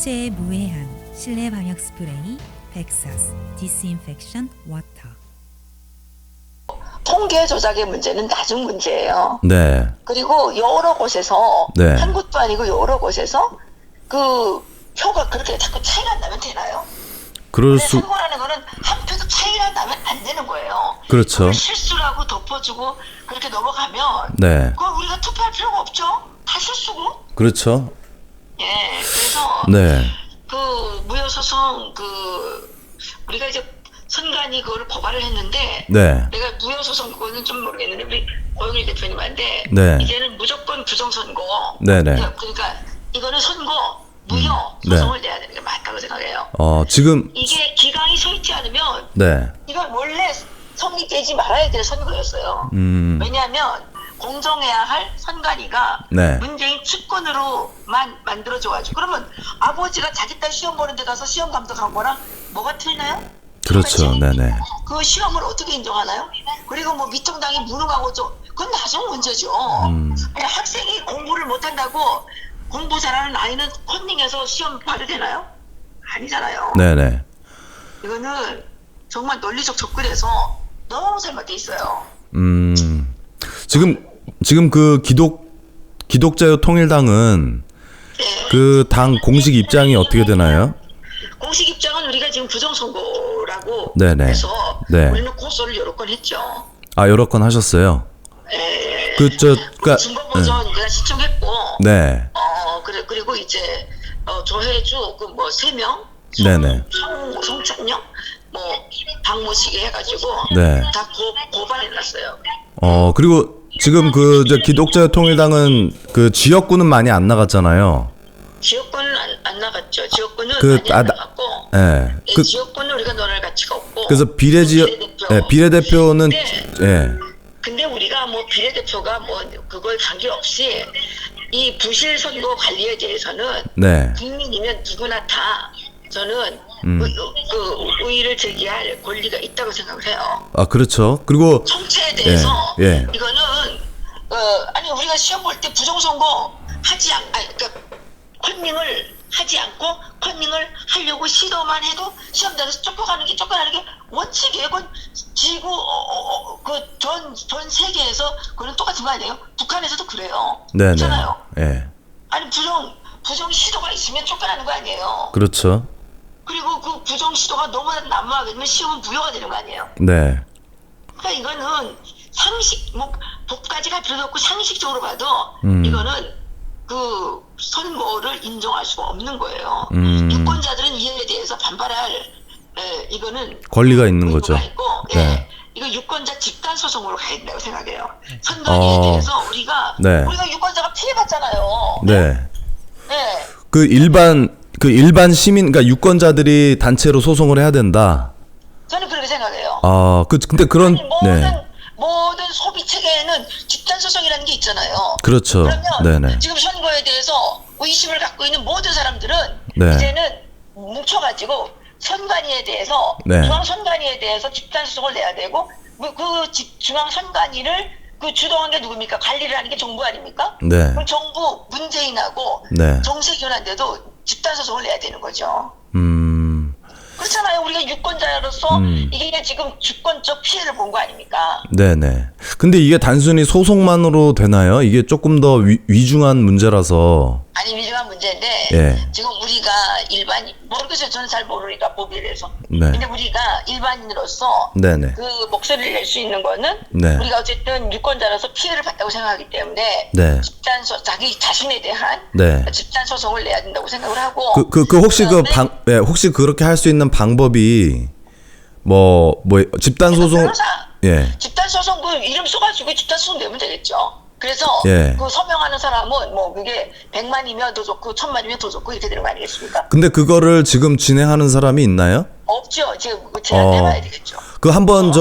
일체의 무해한 실내 방역 스프레이 벡사스 디스인펙션 워터. 통계 조작의 문제는 나중 문제예요. 네. 그리고 여러 곳에서 네. 한 곳도 아니고 여러 곳에서 그 표가 그렇게 자꾸 차이가 나면 되나요? 그럴 근데 수, 선거라는 거는 한 표도 차이가 나면 안 되는 거예요. 그렇죠. 그걸 실수라고 덮어주고 그렇게 넘어가면 네. 그건 우리가 투표할 필요가 없죠. 다 실수고. 그렇죠. 예, 그래서 네. 그 무효소송 우리가 이제 선관위 그거를 고발을 했는데 네. 내가 무효소송 그거는 좀 모르겠는데 우리 고영일 대표님한테 네. 이제는 무조건 부정선거. 네네. 그러니까 이거는 선거 무효 네. 소송을 내야 되는 게 맞다고 생각해요. 지금, 이게 기강이 서 있지 않으면 네. 이건 원래 성립되지 말아야 될 선거였어요. 왜냐하면 공정해야 할 선관위가 네. 문재인 측근으로만 만들어줘가지고 그러면 아버지가 자기 딸 시험 보는 데 가서 시험 감독한 거랑 뭐가 틀려요? 그렇죠. 네네. 그 시험을 어떻게 인정하나요? 그리고 뭐 미통당이 무능하고 그건 나중 문제죠. 아니, 학생이 공부를 못한다고 공부 잘하는 아이는 컨닝해서 시험 봐도 되나요? 아니잖아요. 네네. 이거는 정말 논리적 접근에서 너무 잘못돼 있어요. 지금 그 기독자유 통일당은 네. 그 당 공식 입장이 어떻게 되나요? 공식 입장은 우리가 지금 부정선거라고 네네. 해서 네. 우리는 고소를 여러 건 했죠. 여러 건 하셨어요? 에, 그러니까, 증거 보전 내가 신청했고, 네. 그리고 이제 조혜주 그 뭐 3명, 네네. 송찬영, 뭐 박모시게 해가지고 네. 다 고발해놨어요. 그리고 지금 저 기독자유 통일당은 그 지역구는 많이 안 나갔잖아요. 지역구는 안 나갔죠. 지역구는 그, 많이 안 나갔고, 네. 네, 지역구는 우리가 논할 가치가 없고. 그래서 비례대표는, 근데 우리가 뭐 비례대표가 뭐 그걸 관계없이 이 부실 선거 관리에 대해서는 네. 국민이면 누구나 다 저는 그 의의를 제기할 권리가 있다고 생각을 해요. 그렇죠. 그리고 정체에 대해서 예. 이거는 아니 우리가 시험 볼 때 부정선거 그러니까 컨닝을 하지 않고 컨닝을 하려고 시도만 해도 시험장에서 쫓겨나는 게 원칙이에요. 그건 지구 전 세계에서 그건 똑같은 거 아니에요? 북한에서도 그래요. 네네. 그렇잖아요. 예. 아니 부정 시도가 있으면 쫓겨나는 거 아니에요. 그렇죠. 그리고 그 부정 시도가 너무 난무하게 되면 시험은 무효가 되는 거 아니에요. 네. 그러니까 이거는 상식 뭐 법까지 갈 필요도 없고 상식적으로 봐도 이거는 그 선거를 인정할 수가 없는 거예요. 유권자들은 이에 대해서 반발할 이거는 권리가 있는 거죠. 있고, 네. 이거 유권자 집단 소송으로 가야 된다고 생각해요. 선거에 대해서 우리가 유권자가 피해봤잖아요. 네. 네. 그 일반 시민, 그러니까 유권자들이 단체로 소송을 해야 된다. 저는 그렇게 생각해요. 근데 그런, 아니, 모든 소비 체계에는 집단 소송이라는 게 있잖아요. 그렇죠. 그러면 네네. 지금 선거에 대해서 의심을 갖고 있는 모든 사람들은 네. 이제는 뭉쳐가지고 선관위에 대해서 네. 중앙 선관위에 대해서 집단 소송을 내야 되고 중앙 선관위를 그 주도한 게 누굽니까? 관리를 하는 게 정부 아닙니까? 네. 그럼 정부 문재인하고 네. 정세균한테도 집단 소송을 내야 되는 거죠. 그렇잖아요. 우리가 유권자로서 이게 지금 주권적 피해를 본 거 아닙니까? 네네. 근데 이게 단순히 소송만으로 되나요? 이게 조금 더 위중한 문제라서. 아니 위중한 문제인데 예. 지금 우리가 모르겠어요. 저는 잘 모르니까 법에 대해서. 네. 근데 우리가 일반인으로서 네네. 그 목소리를 낼 수 있는 거는 네. 우리가 어쨌든 유권자로서 피해를 봤다고 생각하기 때문에 네. 자기 자신에 대한 네. 집단 소송을 내야 된다고 생각을 하고. 혹시 혹시 그렇게 할 수 있는 방법이 집단 소송. 예. 집단 소송 그 이름 써가지고 집단 소송 내면 되겠죠. 그래서 예. 그 서명하는 사람은 뭐 그게 100만이면 더 좋고 1000만이면 더 좋고 이렇게 되는 거 아니겠습니까? 근데 그거를 지금 진행하는 사람이 있나요? 없죠. 지금 제안해봐야 되겠죠. 그 한번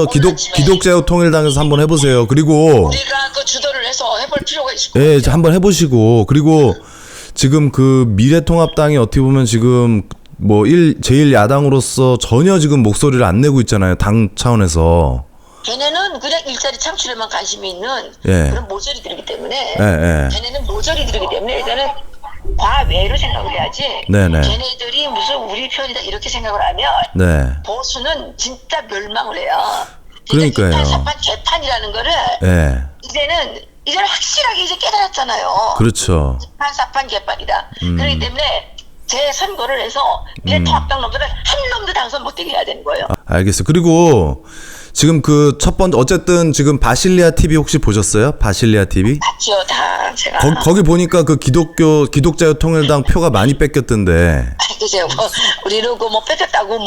기독자유 통일당에서 한번 해보세요. 그리고 우리가 그 주도를 해서 해볼 필요가 있을 것 예, 같아요. 한번 해보시고 그리고 지금 그 미래통합당이 어떻게 보면 지금 제일 야당으로서 전혀 지금 목소리를 안 내고 있잖아요. 당 차원에서. 걔네는 그냥 일자리 창출에만 관심이 있는 예. 그런 모조리들이기 때문에 예. 걔네는 모조리들이기 때문에 일단은 과외로 생각을 해야지. 네네. 걔네들이 무슨 우리 편이다 이렇게 생각을 하면 네. 보수는 진짜 멸망을 해요. 그러니까요. 사판 개판이라는 거를 예. 이제는 확실하게 이제 깨달았잖아요. 그렇죠. 사판 개판이다. 그렇기 때문에 재선거를 해서 미래통합당 놈들을 한 놈도 당선 못되게 해야 되는 거예요. 알겠어요. 그리고 지금 그 첫 번째 어쨌든 지금 바실리아 TV 혹시 보셨어요? 바실리아 TV? 맞죠, 다 제가. 거기 보니까 그 기독자유통일당 표가 많이 뺏겼던데. 글쎄요, 뭐 우리는 그 뺏겼다고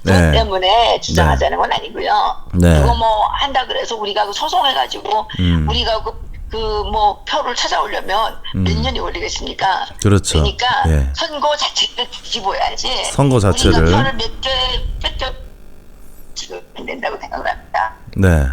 네. 그것 때문에 주장하자는 건 아니고요. 네. 그거 한다 그래서 우리가 소송해가지고 우리가 표를 찾아오려면 몇 년이 걸리겠습니까? 그렇죠. 그러니까 예. 선거 자체를 뒤집어야지. 선거 자체를. 우리가 표를 몇 개 뺏겨 지금 안 된다고 생각을 합니다. 네.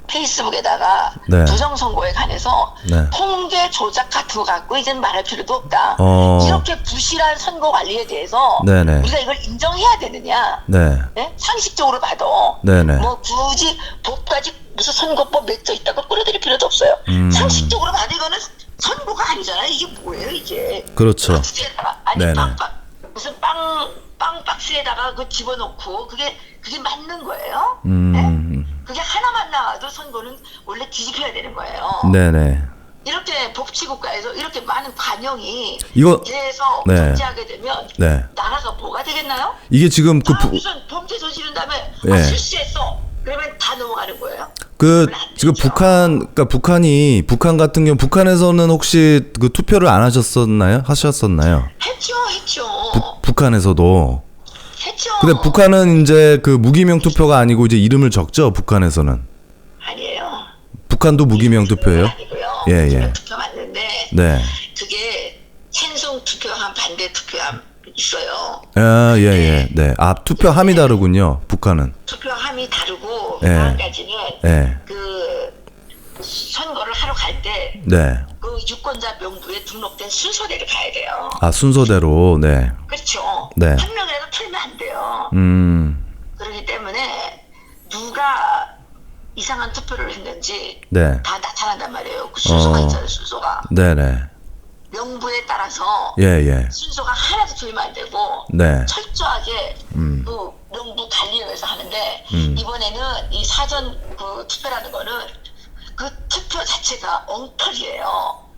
페이스북에다가 네. 부정선거에 관해서 네. 통계 조작 같은 거 갖고 이제는 말할 필요도 없다. 이렇게 부실한 선거 관리에 대해서 네네. 우리가 이걸 인정해야 되느냐? 네. 네? 상식적으로 봐도 네네. 굳이 법까지 무슨 선거법 맺혀 있다고 끌어들일 필요도 없어요. 상식적으로 봐도 이거는 선거가 아니잖아요. 이게 뭐예요 이게? 그렇죠. 박스에다가 네네. 무슨 빵 박스에다가 그 집어넣고 그게 맞는 거예요? 네? 그게 하나만 나와도 선거는 원래 뒤집혀야 되는 거예요. 네네. 이렇게 법치국가에서 이렇게 많은 관용이 이거 돼서 네. 존재하게 되면 네. 나라가 뭐가 되겠나요? 이게 지금 무슨 범죄 저지른 다음에 예. 실수했어. 그러면 다 넘어가는 거예요. 지금 북한 같은 경우 북한에서는 혹시 그 투표를 안 하셨었나요? 했죠. 북한에서도. 했죠. 근데 북한은 이제 그 무기명 투표가 아니고 이제 이름을 적죠. 북한에서는. 아니에요. 북한도 무기명 투표예요? 아니고요. 예, 예. 투표 맞는데 네. 그게 찬성 투표함 반대 투표함 있어요. 아, 예, 예. 네. 아, 투표함이 다르군요. 북한은. 투표함이 다르고 예. 한 가지는 예. 그 선거를 하러 갈 때 네. 그 유권자 명부에 등록된 순서대로 가야 돼요. 아, 순서대로. 네. 그렇죠. 네. 한 명이라도 틀면 안 돼요. 그렇기 때문에 누가 이상한 투표를 했는지 네. 다 나타난단 말이에요. 그 순서가 있잖아요. 순서가 네네. 명부에 따라서 예, 예. 순서가 하나도 틀리면 안 되고 네. 철저하게 그 명부 관리위에서 하는데 이번에는 이 사전 그 투표라는 거는 그 투표 자체가 엉터리예요.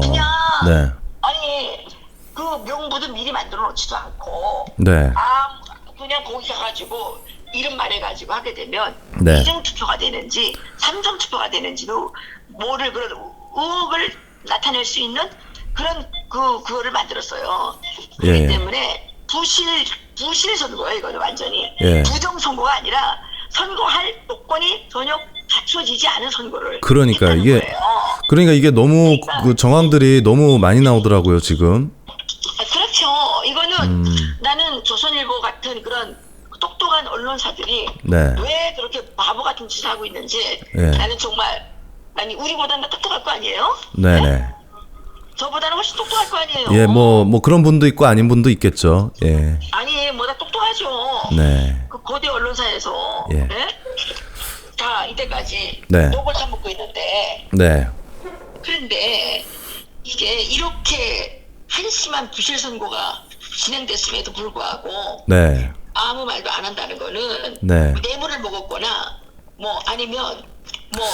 그냥 네. 아니 그 명부도 미리 만들어 놓지도 않고 네. 그냥 거기 가가지고 이름 말해가지고 하게 되면 네. 2등 투표가 되는지 3등 투표가 되는지도 모를 그런 의혹을 나타낼 수 있는 그런 그거를 만들었어요. 그렇기 예. 때문에 부실 선거예요. 이거는 완전히 예. 부정 선거가 아니라 선거할 요건이 전혀 갖춰지지 않은 선거를 그러니까 했다는 이게 거예요. 그러니까 이게 너무 그 정황들이 너무 많이 나오더라고요, 지금. 그렇죠. 이거는 나는 조선일보 같은 그런 똑똑한 언론사들이 네. 왜 그렇게 바보 같은 짓을 하고 있는지 예. 나는 정말 우리보다는 똑똑할 거 아니에요? 네네. 저보다는 훨씬 똑똑할 거 아니에요? 예, 뭐 그런 분도 있고 아닌 분도 있겠죠. 예. 아니 뭐다 똑똑하죠. 네. 그 고대 언론사에서 예. 네? 다 이때까지 네. 녹을 타먹고 있는데 네. 그런데 이게 이렇게 한심한 부실 선거가 진행됐음에도 불구하고 네. 아무 말도 안 한다는 거는 네. 뇌물을 먹었거나 뭐 아니면 뭐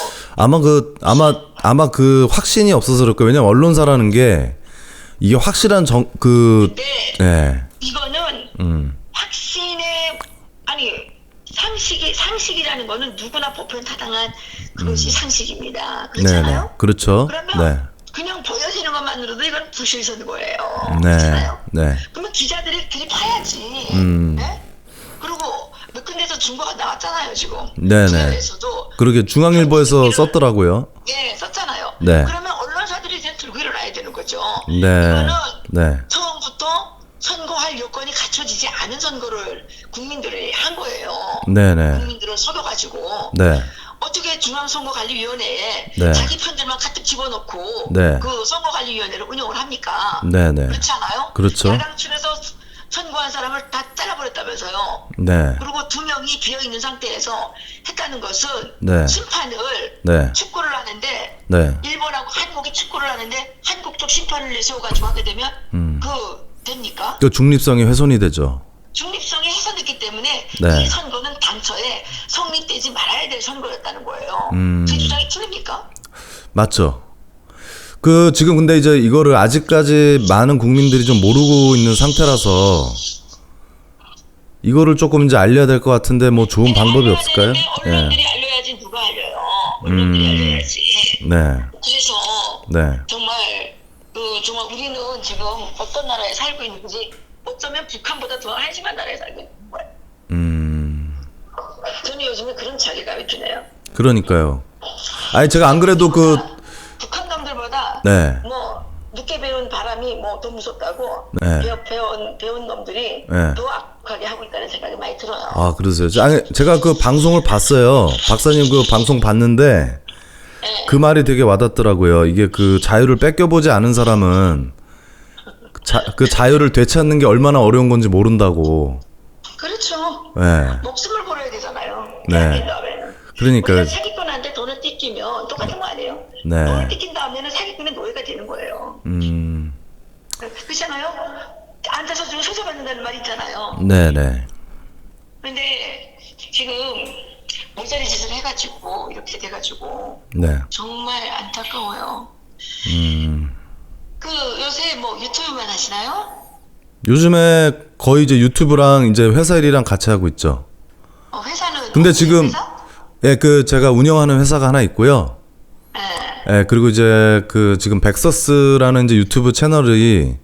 아마 그 확신이 없어서 그럴 거예요. 왜냐면 언론사라는 게 이게 확실한 근데 예. 이거는 확신의 상식이라는 거는 누구나 보편 타당한 그것이 상식입니다. 그렇잖아요? 네네. 그렇죠. 그러면 그냥 보여지는 것만으로도 이건 부실 선거예요. 네. 그렇잖아요? 네. 그러면 기자들이 들이봐야지. 네? 그리고 몇 군데서 증거가 나왔잖아요, 지금. 네네. 기자에서도 그러게 중앙일보에서 썼더라고요. 예, 썼잖아요. 네. 그러면 언론사들이 이제 들고 일어나야 되는 거죠. 네. 이거는 네. 처음부터 선거할 요건이 갖춰지지 않은 선거를 국민들이 한 거예요. 네네. 국민들을 속여가지고 네. 어떻게 중앙선거관리위원회에 네. 자기 편들만 가득 집어넣고 네. 그 선거관리위원회를 운영을 합니까? 네네. 그렇지 않아요? 그렇죠. 야당 측에서 선거한 사람을 다 잘라버렸다면서요. 네. 그리고 2명이 비어있는 상태에서 했다는 것은 네. 심판을 네. 축구를 하는데 네. 일본하고 한국이 축구를 하는데 한국 적극적 심판을 내세워가지고 하게 되면 됩니까? 그 중립성이 훼손이 되죠. 중립성이 훼손됐기 때문에 네. 이 선거는 당초에 성립되지 말아야 될 선거였다는 거예요. 제 주장이 틀립니까? 맞죠. 그 지금 근데 이제 이거를 아직까지 많은 국민들이 좀 모르고 있는 상태라서 이거를 조금 이제 알려야 될 것 같은데 뭐 좋은 방법이 없을까요? 언론들이 알려야지 누가 알려요? 언론들이 알려야지. 네. 그래서 네. 정말 우리는 지금 어떤 나라에 살고 있는지 어쩌면 북한보다 더 한심한 나라에 살고 있는 거예요. 저는 요즘에 그런 자괴감이 드네요. 그러니까요. 아니 제가 안 그래도 북한 놈들보다 네. 뭐 늦게 배운 바람이 뭐 더 무섭다고 네. 배운 놈들이 네. 더 악하게 하고 있다는 생각이 많이 들어요. 아 그러세요. 아니 제가 그 방송을 봤어요. 박사님 그 방송 봤는데 네. 그 말이 되게 와닿더라고요. 이게 그 자유를 뺏겨보지 않은 사람은 그 자유를 되찾는 게 얼마나 어려운 건지 모른다고. 그렇죠. 네. 목숨을 걸어야 되잖아요. 네. 그러니까요. 우리가 사기꾼한테 돈을 뜯기면 똑같은 거 아니에요? 네. 돈을 뜯긴 다음에는 사기꾼의 노예가 되는 거예요. 그렇잖아요? 앉아서 좀 소송받는다는 말 있잖아요. 네네. 근데 지금 모자리 짓을 해가지고 이렇게 돼가지고 네. 정말 안타까워요. 그 요새 뭐 유튜브만 하시나요? 요즘에 거의 이제 유튜브랑 이제 회사 일이랑 같이 하고 있죠. 회사는 근데 지금 회사? 예, 그 제가 운영하는 회사가 하나 있고요. 네. 예, 그리고 이제 그 지금 백서스라는 이제 유튜브 채널이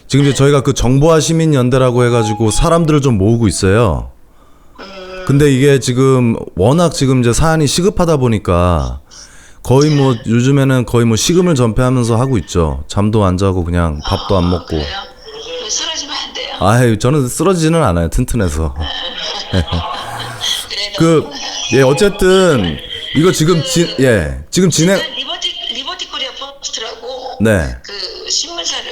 지금 이제 저희가 그 정보화 시민연대라고 해가지고 사람들을 좀 모으고 있어요. 근데 이게 지금 워낙 지금 이제 사안이 시급하다 보니까 거의 뭐 요즘에는 거의 뭐 식음을 전폐하면서 하고 있죠. 잠도 안 자고 그냥 밥도 안 먹고. 그래요? 쓰러지면 안 돼요. 아유, 저는 쓰러지지는 않아요. 튼튼해서. 그래도 예, 어쨌든 이거 지금 지금 진행. 리버티 코리아 포스트라고 네. 그 신문사를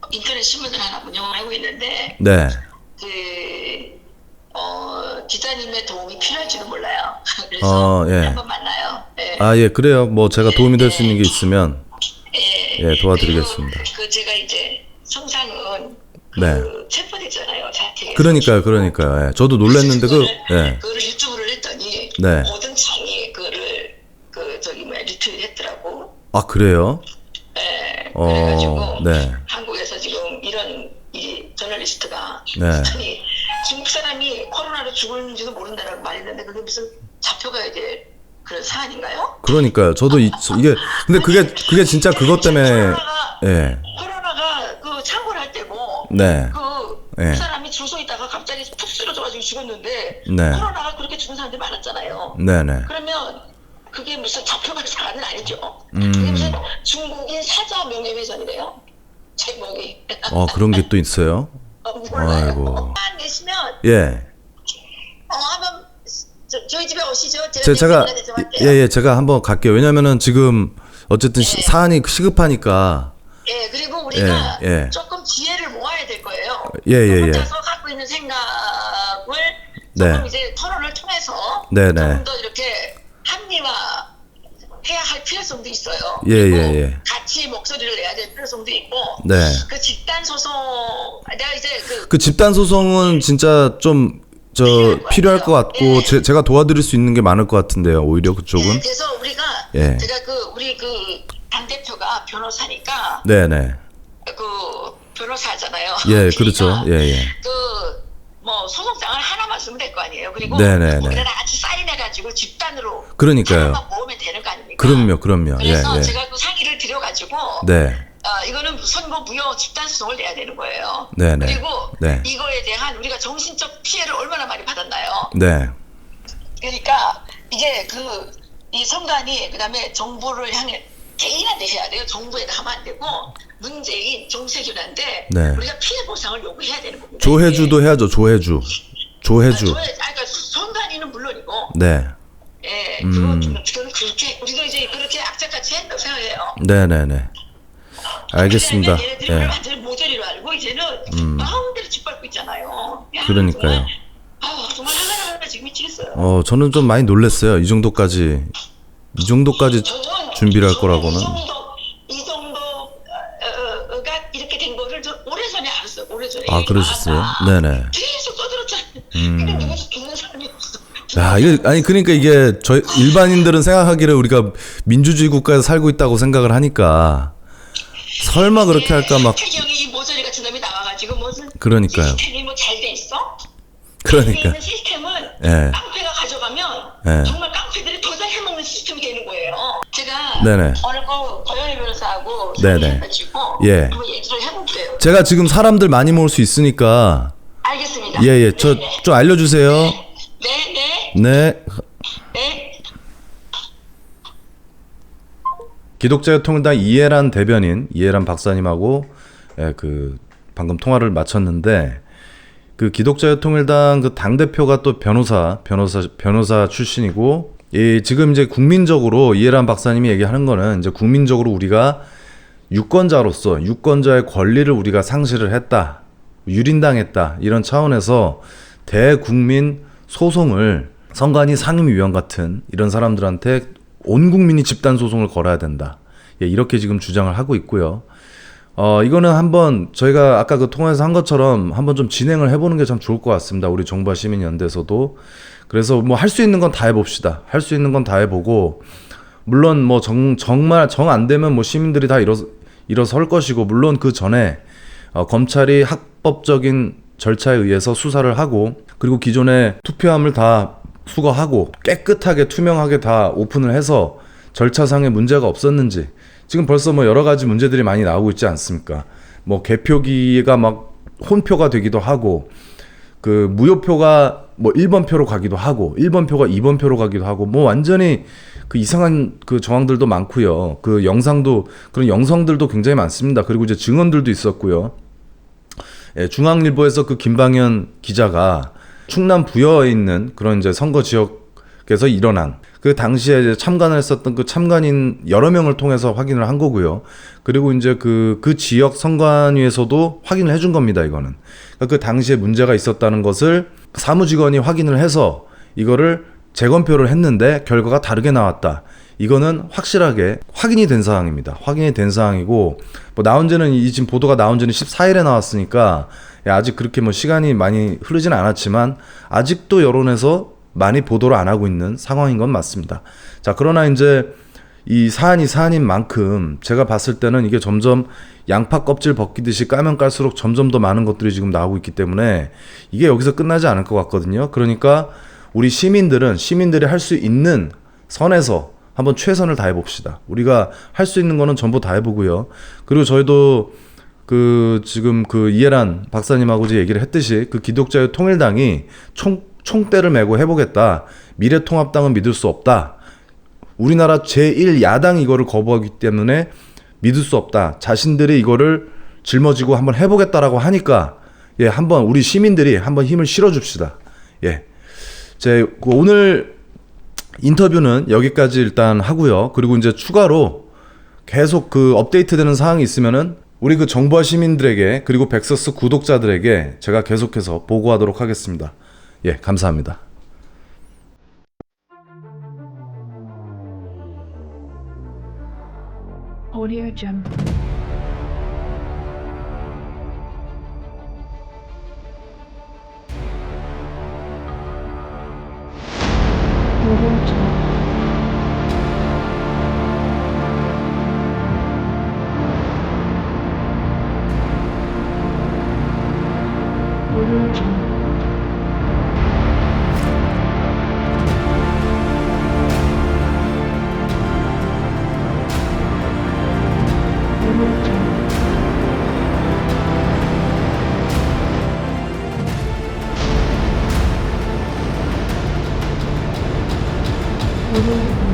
인터넷 신문을 하나 운영하고 있는데 네. 기자님의 도움이 필요할지도 몰라요. 그래서 예. 한번 만나요. 네. 아, 예, 그래요. 뭐 제가 도움이 될 수 있는 게 있으면 예, 도와드리겠습니다. 그 제가 이제 성상은 네. 체포됐잖아요. 자택에. 그러니까요. 예. 저도 놀랐는데 예. 그거를 유튜브를 했더니 네. 모든 창이 그거를 리트윗했더라고. 아, 그래요? 네. 그래가지고 네. 한국에서 지금 이런 이 저널리스트가 네. 아니 중국 사람이 코로나로 죽을지도 모른다라고 말했는데 그게 무슨 잡혀가야 될 그런 사안인가요? 그러니까요. 저도 이게 근데 그게 진짜 그것 때문에 코로나가 그 창궐 할 때고 네. 그 사람이 줄 서 있다가 갑자기 푹 쓰러져가지고 죽었는데 네. 코로나가 그렇게 죽은 사람들이 많았잖아요. 네네. 그러면 그게 무슨 잡혀갈 사안은 아니죠. 그게 무슨 중국인 사자 명예훼손이래요. 제목이. 그런 게 또 있어요? 몰라요. 아이고. 내시면 예. 한번 저희 집에 오시죠. 제가 한번 갈게요. 왜냐면은 지금 어쨌든 사안이 시급하니까. 예, 그리고 우리가 예. 조금 지혜를 모아야 될 거예요. 예. 혼자서 갖고 있는 생각을 조금 이제 토론을 통해서 조금 더 이렇게 합리화 해야 할 필요성도 있어요. 예. 같이 목소리를 내야 될 필요성도 있고. 네. 그 집단 소송 내가 이제 그 집단 소송은 진짜 좀 필요할 것 같고 제가 도와드릴 수 있는 게 많을 것 같은데요. 오히려 그쪽은. 네, 그래서 우리가 제가 우리 당 대표가 변호사니까. 네네. 그 변호사잖아요. 예, 그렇죠. 예. 뭐 소송장을 하나만 쓰면 될 거 아니에요. 그리고 네네네. 거기다 같이 사인해가지고 집단으로 그러니까요. 하나만 모으면 되는 거 아닙니까? 그럼요. 그래서 제가 그 상의를 드려가지고 이거는 선거 무효 집단 소송을 내야 되는 거예요. 네네. 그리고 이거에 대한 우리가 정신적 피해를 얼마나 많이 받았나요? 네. 그러니까 이제 이 선관위 그다음에 정부를 향해 개인한테 해야 돼요. 정부에 하면 안 되고 문재인, 정세균한테 우리가 피해 보상을 요구해야 되는 겁니다. 조혜주도 해야죠. 조혜주. 그러니까 선관위는 물론이고. 네. 예, 그건 그렇게 우리도 이제 그렇게 악착같이 했다고 생각해요. 네네네. 알겠습니다. 얘네들이 완전히 모조리로 알고 이제는 마음대로 짓밟고 있잖아요. 그러니까요. 정말 하나하나 지금 미치겠어요. 저는 좀 많이 놀랐어요. 이 정도까지 준비를 할 거라고는. 이 정도 아, 그러셨어요? 네네. 계속 떠들었잖아요. 근데 누구서 듣는 사람이 없어. 야, 이게, 아니, 그러니까 이게, 저희, 일반인들은 생각하기를 우리가 민주주의 국가에서 살고 있다고 생각을 하니까, 설마 그렇게 할까 막, 태경이 이 모서리 같은 놈이 나와가지고 무슨 그러니까요. 시스템이 뭐 잘 돼 있어? 그러니까. 있는 시스템은 예. 깡패가 가져가면 예. 정말 깡패들이 도장 해먹는 시스템이 되는 거예요. 제가 네네. 오늘 그 고현희 변호사하고 네네. 상의해가지고 예. 한번 얘기를 해볼게요. 제가 지금 사람들 많이 모을 수 있으니까, 알겠습니다. 예, 예, 저, 네, 좀 알려주세요. 네. 네. 네. 네. 기독자유통일당 이해란 대변인, 이해란 박사님하고, 예, 그, 방금 통화를 마쳤는데, 그 기독자유통일당 그 당대표가 또 변호사 출신이고, 지금 이제 국민적으로 이해란 박사님이 얘기하는 거는 이제 국민적으로 우리가 유권자로서 유권자의 권리를 우리가 상실을 했다, 유린당했다, 이런 차원에서 대국민 소송을 선관위 상임위원 같은 이런 사람들한테 온 국민이 집단 소송을 걸어야 된다. 예, 이렇게 지금 주장을 하고 있고요. 이거는 한번 저희가 아까 그 통화에서 한 것처럼 한번 좀 진행을 해보는 게 참 좋을 것 같습니다. 우리 정부와 시민연대에서도. 그래서 뭐 할 수 있는 건 다 해봅시다. 할 수 있는 건 다 해보고, 물론 뭐 정말 정 안 되면 뭐 시민들이 다 일어설 것이고, 물론 그 전에 검찰이 합법적인 절차에 의해서 수사를 하고, 그리고 기존의 투표함을 다 수거하고 깨끗하게 투명하게 다 오픈을 해서 절차상의 문제가 없었는지, 지금 벌써 뭐 여러 가지 문제들이 많이 나오고 있지 않습니까? 뭐 개표기가 막 혼표가 되기도 하고, 그 무효표가 뭐 1번 표로 가기도 하고, 1번 표가 2번 표로 가기도 하고, 뭐 완전히 그 이상한 그 정황들도 많고요. 그 영상도, 그런 영상들도 굉장히 많습니다. 그리고 이제 증언들도 있었고요. 예, 중앙일보에서 그 김방현 기자가 충남 부여에 있는 그런 이제 선거 지역에서 일어난 그 당시에 이제 참관을 했었던 그 참관인 여러 명을 통해서 확인을 한 거고요. 그리고 이제 그 지역 선관위에서도 확인을 해준 겁니다, 이거는. 그러니까 그 당시에 문제가 있었다는 것을 사무직원이 확인을 해서 이거를 재검표를 했는데 결과가 다르게 나왔다. 이거는 확실하게 확인이 된 사항입니다. 확인이 된 사항이고, 뭐 나온 지는 지금 보도가 나온 지는 14일에 나왔으니까 아직 그렇게 뭐 시간이 많이 흐르진 않았지만 아직도 여론에서 많이 보도를 안 하고 있는 상황인 건 맞습니다. 자, 그러나 이제 이 사안이 사안인 만큼 제가 봤을 때는 이게 점점 양파 껍질 벗기듯이 까면 깔수록 점점 더 많은 것들이 지금 나오고 있기 때문에 이게 여기서 끝나지 않을 것 같거든요. 그러니까 우리 시민들이 할 수 있는 선에서 한번 최선을 다해 봅시다. 우리가 할 수 있는 거는 전부 다 해보고요. 그리고 저희도 그 지금 그 이해란 박사님하고 이제 얘기를 했듯이 그 기독자유통일당이 총대를 메고 해보겠다. 미래통합당은 믿을 수 없다. 우리나라 제1야당이 이거를 거부하기 때문에 믿을 수 없다. 자신들이 이거를 짊어지고 한번 해보겠다라고 하니까, 예, 한번 우리 시민들이 한번 힘을 실어줍시다. 예, 그 오늘 인터뷰는 여기까지 일단 하고요. 그리고 이제 추가로 계속 그 업데이트되는 사항이 있으면은 우리 그 정부와 시민들에게, 그리고 백서스 구독자들에게 제가 계속해서 보고하도록 하겠습니다. 예, 감사합니다. Audio Jungle. Audio Jungle. Audio Jungle. Audio Jungle.